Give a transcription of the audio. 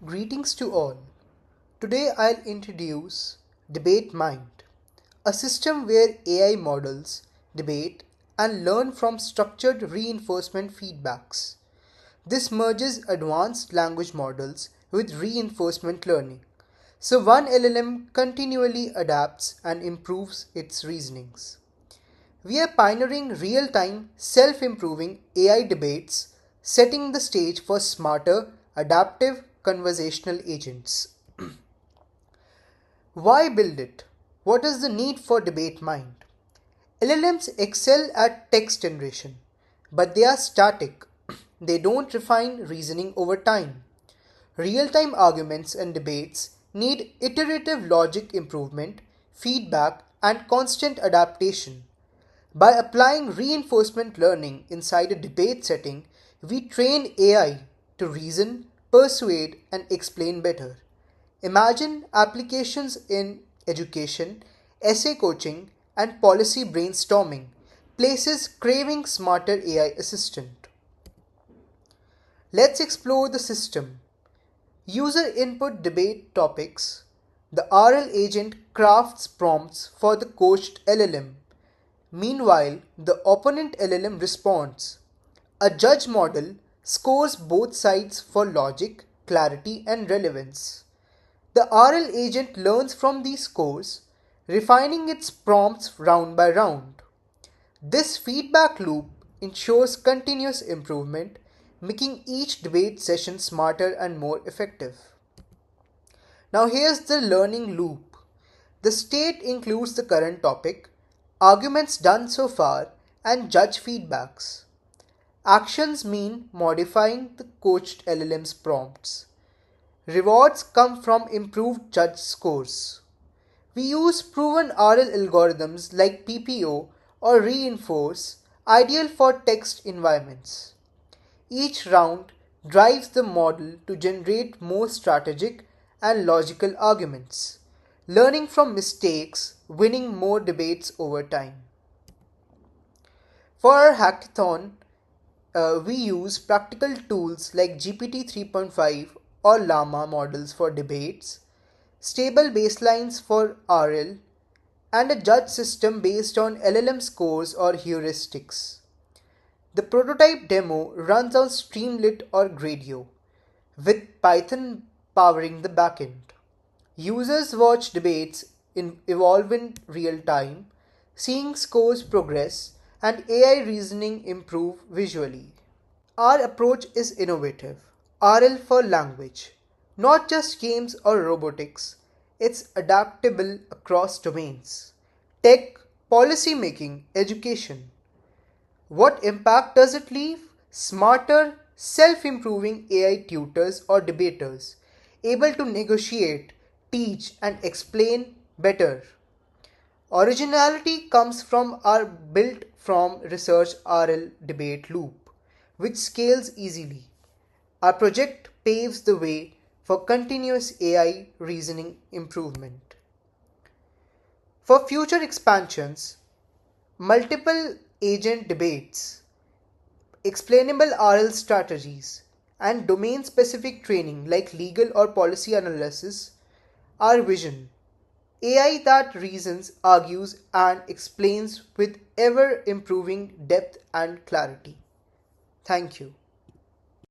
Greetings to all. Today I'll introduce DebateMind, a system where AI models debate and learn from structured reinforcement feedbacks. This merges advanced language models with reinforcement learning. So one LLM continually adapts and improves its reasonings. We are pioneering real-time, self-improving AI debates, setting the stage for smarter, adaptive conversational agents. Why build it? What is the need for DebateMind? LLMs excel at text generation, but they are static. They don't refine reasoning over time. Real-time arguments and debates need iterative logic improvement, feedback, and constant adaptation. By applying reinforcement learning inside a debate setting, we train AI to reason, persuade, and explain better. Imagine applications in education, essay coaching, and policy brainstorming, places craving smarter AI assistant. Let's explore the system. User input debate topics. The RL agent crafts prompts for the coached LLM. Meanwhile, the opponent LLM responds. A judge model scores both sides for logic, clarity, and relevance. The RL agent learns from these scores, refining its prompts round by round. This feedback loop ensures continuous improvement, making each debate session smarter and more effective. Now here's the learning loop. The state includes the current topic, arguments done so far, and judge feedbacks. Actions mean modifying the coached LLM's prompts. Rewards come from improved judge scores. We use proven RL algorithms like PPO or Reinforce, ideal for text environments. Each round drives the model to generate more strategic and logical arguments, learning from mistakes, winning more debates over time. For our hackathon, we use practical tools like GPT 3.5 or Llama models for debates, stable baselines for RL, and a judge system based on LLM scores or heuristics. The prototype demo runs on Streamlit or Gradio, with Python powering the backend. Users watch debates evolve in real time, seeing scores progress and AI reasoning improve visually. Our approach is innovative. RL for language. Not just games or robotics, it's adaptable across domains. Tech, policy making, education. What impact does it leave? Smarter, self improving AI tutors or debaters, able to negotiate, teach, and explain better. Originality comes from our built from research RL debate loop, which scales easily. Our project paves the way for continuous AI reasoning improvement. For future expansions, multiple agent debates, explainable RL strategies, and domain specific training like legal or policy analysis are vision. AI that reasons, argues, and explains with ever improving depth and clarity. Thank you.